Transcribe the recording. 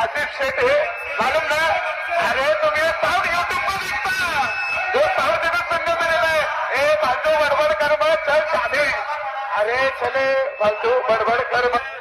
आसिफ शेठ है मालूम ना। अरे तुम्ही साउथ यूट्यूब पर दिखता जो साउथ जगत सुनने मिलेगा है ए फालतू बड़बड़ कर मत चल शादी। अरे चले फालतू बड़बड़ कर मत।